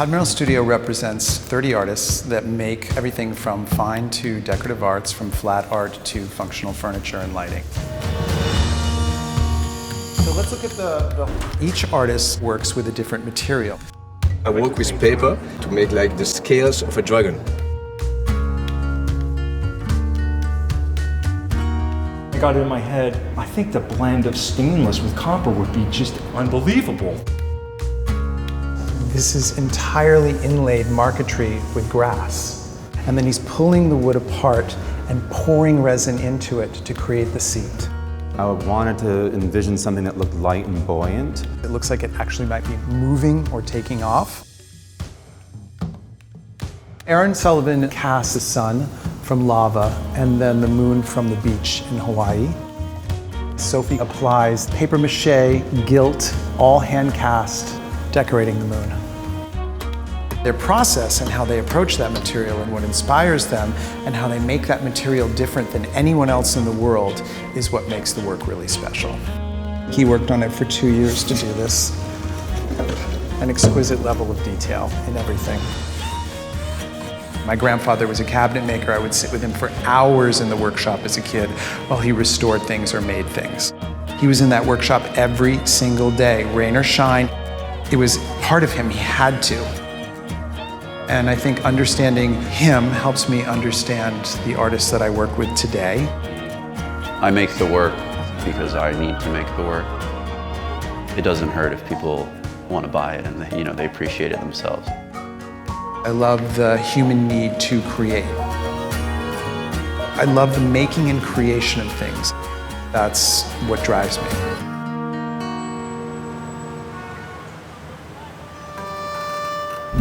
Todd Merrill Studio represents 30 artists that make everything from fine to decorative arts, from flat art to functional furniture and lighting. So let's look at each artist works with a different material. I work with paper to make like the scales of a dragon. I got it in my head, I think the blend of stainless with copper would be just unbelievable. This is entirely inlaid marquetry with grass. And then he's pulling the wood apart and pouring resin into it to create the seat. I wanted to envision something that looked light and buoyant. It looks like it actually might be moving or taking off. Aaron Sullivan cast the sun from lava and then the moon from the beach in Hawaii. Sophie applies paper mache, gilt, all hand cast, decorating the moon. Their process and how they approach that material and what inspires them and how they make that material different than anyone else in the world is what makes the work really special. He worked on it for 2 years to do this. An exquisite level of detail in everything. My grandfather was a cabinet maker. I would sit with him for hours in the workshop as a kid while he restored things or made things. He was in that workshop every single day, rain or shine. It was part of him, he had to. And I think understanding him helps me understand the artists that I work with today. I make the work because I need to make the work. It doesn't hurt if people want to buy it and they appreciate it themselves. I love the human need to create. I love the making and creation of things. That's what drives me.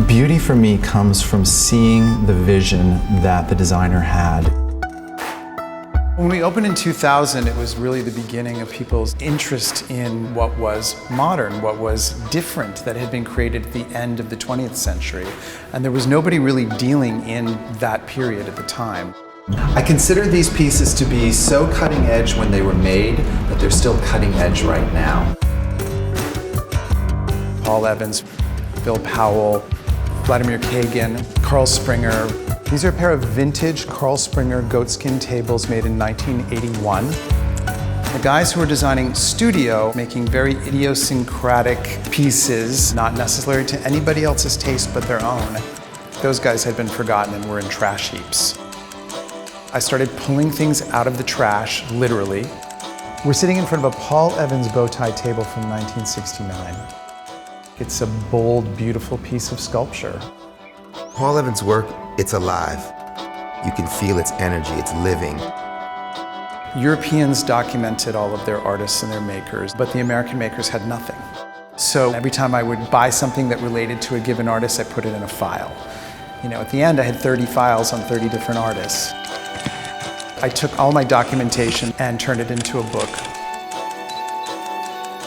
Beauty for me comes from seeing the vision that the designer had. When we opened in 2000, it was really the beginning of people's interest in what was modern, what was different, that had been created at the end of the 20th century. And there was nobody really dealing in that period at the time. I consider these pieces to be so cutting edge when they were made that they're still cutting edge right now. Paul Evans, Bill Powell, Vladimir Kagan, Carl Springer. These are a pair of vintage Carl Springer goatskin tables made in 1981. The guys who are designing studio, making very idiosyncratic pieces, not necessarily to anybody else's taste but their own, those guys had been forgotten and were in trash heaps. I started pulling things out of the trash, literally. We're sitting in front of a Paul Evans bow tie table from 1969. It's a bold, beautiful piece of sculpture. Paul Evans' work, it's alive. You can feel its energy, it's living. Europeans documented all of their artists and their makers, but the American makers had nothing. So every time I would buy something that related to a given artist, I put it in a file. At the end, I had 30 files on 30 different artists. I took all my documentation and turned it into a book.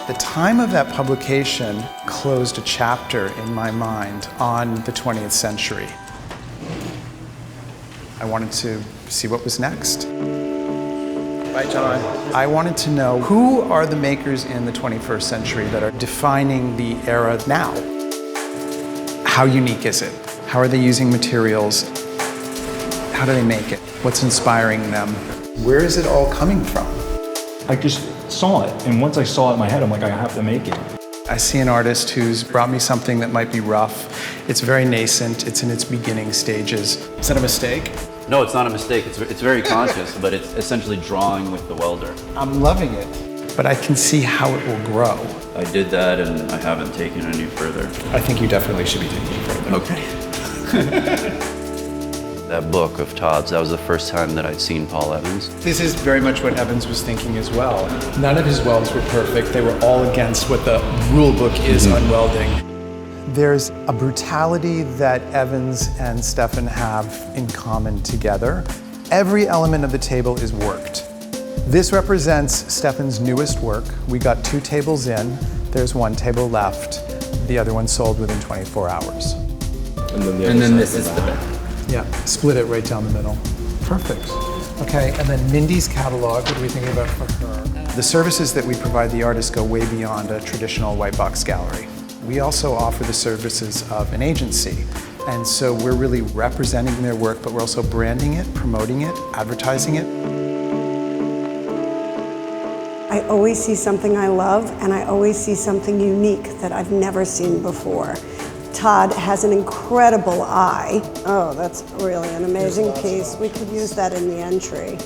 The time of that publication closed a chapter in my mind on the 20th century. I wanted to see what was next. Bye, John. I wanted to know who are the makers in the 21st century that are defining the era now? How unique is it? How are they using materials? How do they make it? What's inspiring them? Where is it all coming from? I just saw it, and once I saw it in my head, I'm like, I have to make it. I see an artist who's brought me something that might be rough. It's very nascent, it's in its beginning stages. Is that a mistake? No, it's not a mistake. It's very conscious, but it's essentially drawing with the welder. I'm loving it, but I can see how it will grow. I did that, and I haven't taken it any further. I think you definitely should be taking it further. Okay. That book of Todd's, that was the first time that I'd seen Paul Evans. This is very much what Evans was thinking as well. None of his welds were perfect. They were all against what the rule book is on welding. There's a brutality that Evans and Stefan have in common together. Every element of the table is worked. This represents Stefan's newest work. We got 2 tables in. There's 1 table left. The other one sold within 24 hours. And then this is the bed. Yeah, split it right down the middle. Perfect. Okay, and then Mindy's catalog, what are we thinking about for her? The services that we provide the artists go way beyond a traditional white box gallery. We also offer the services of an agency. And so we're really representing their work, but we're also branding it, promoting it, advertising it. I always see something I love, and I always see something unique that I've never seen before. Todd has an incredible eye. Oh, that's really an amazing piece. We could use that in the entry.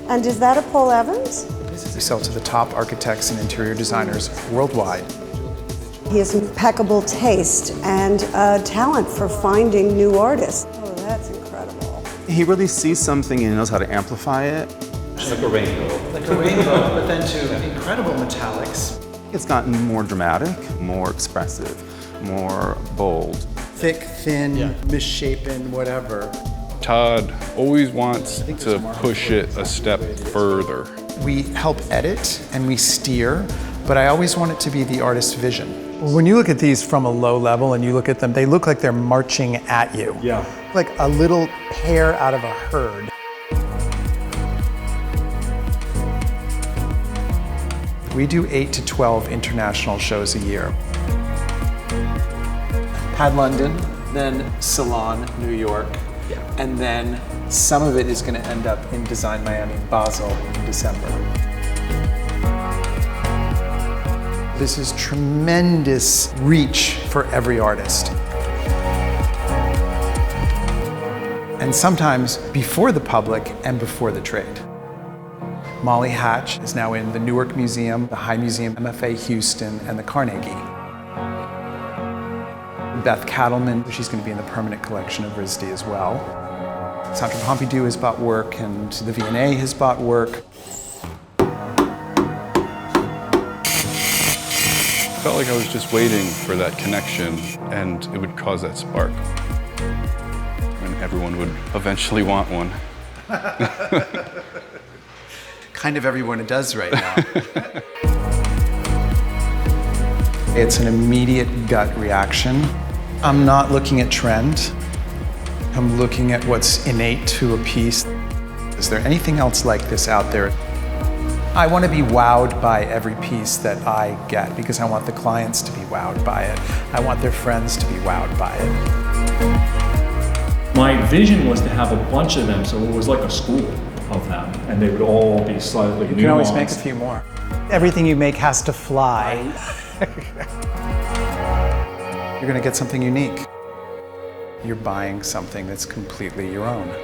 And is that a Paul Evans? We sell to the top architects and interior designers worldwide. He has impeccable taste and talent for finding new artists. Oh, that's incredible. He really sees something and he knows how to amplify it. Like a rainbow. Like a rainbow, but then to incredible metallics. It's gotten more dramatic, more expressive, more bold. Thick, thin, misshapen, whatever. Todd always wants to push it a step further. We help edit and we steer, but I always want it to be the artist's vision. When you look at these from a low level and you look at them, they look like they're marching at you. Yeah. Like a little pair out of a herd. We do 8 to 12 international shows a year. Pad London, then Salon, New York, and then some of it is going to end up in Design Miami, Basel in December. This is tremendous reach for every artist. And sometimes before the public and before the trade. Molly Hatch is now in the Newark Museum, the High Museum, MFA Houston, and the Carnegie. Beth Cattleman, she's going to be in the permanent collection of RISD as well. Centre Pompidou has bought work, and the V&A has bought work. I felt like I was just waiting for that connection and it would cause that spark. And everyone would eventually want one. Kind of everyone does right now. It's an immediate gut reaction. I'm not looking at trend. I'm looking at what's innate to a piece. Is there anything else like this out there? I want to be wowed by every piece that I get because I want the clients to be wowed by it. I want their friends to be wowed by it. My vision was to have a bunch of them, so it was like a school of them, and they would all be slightly nuanced. You can always make a few more. Everything you make has to fly. You're going to get something unique. You're buying something that's completely your own.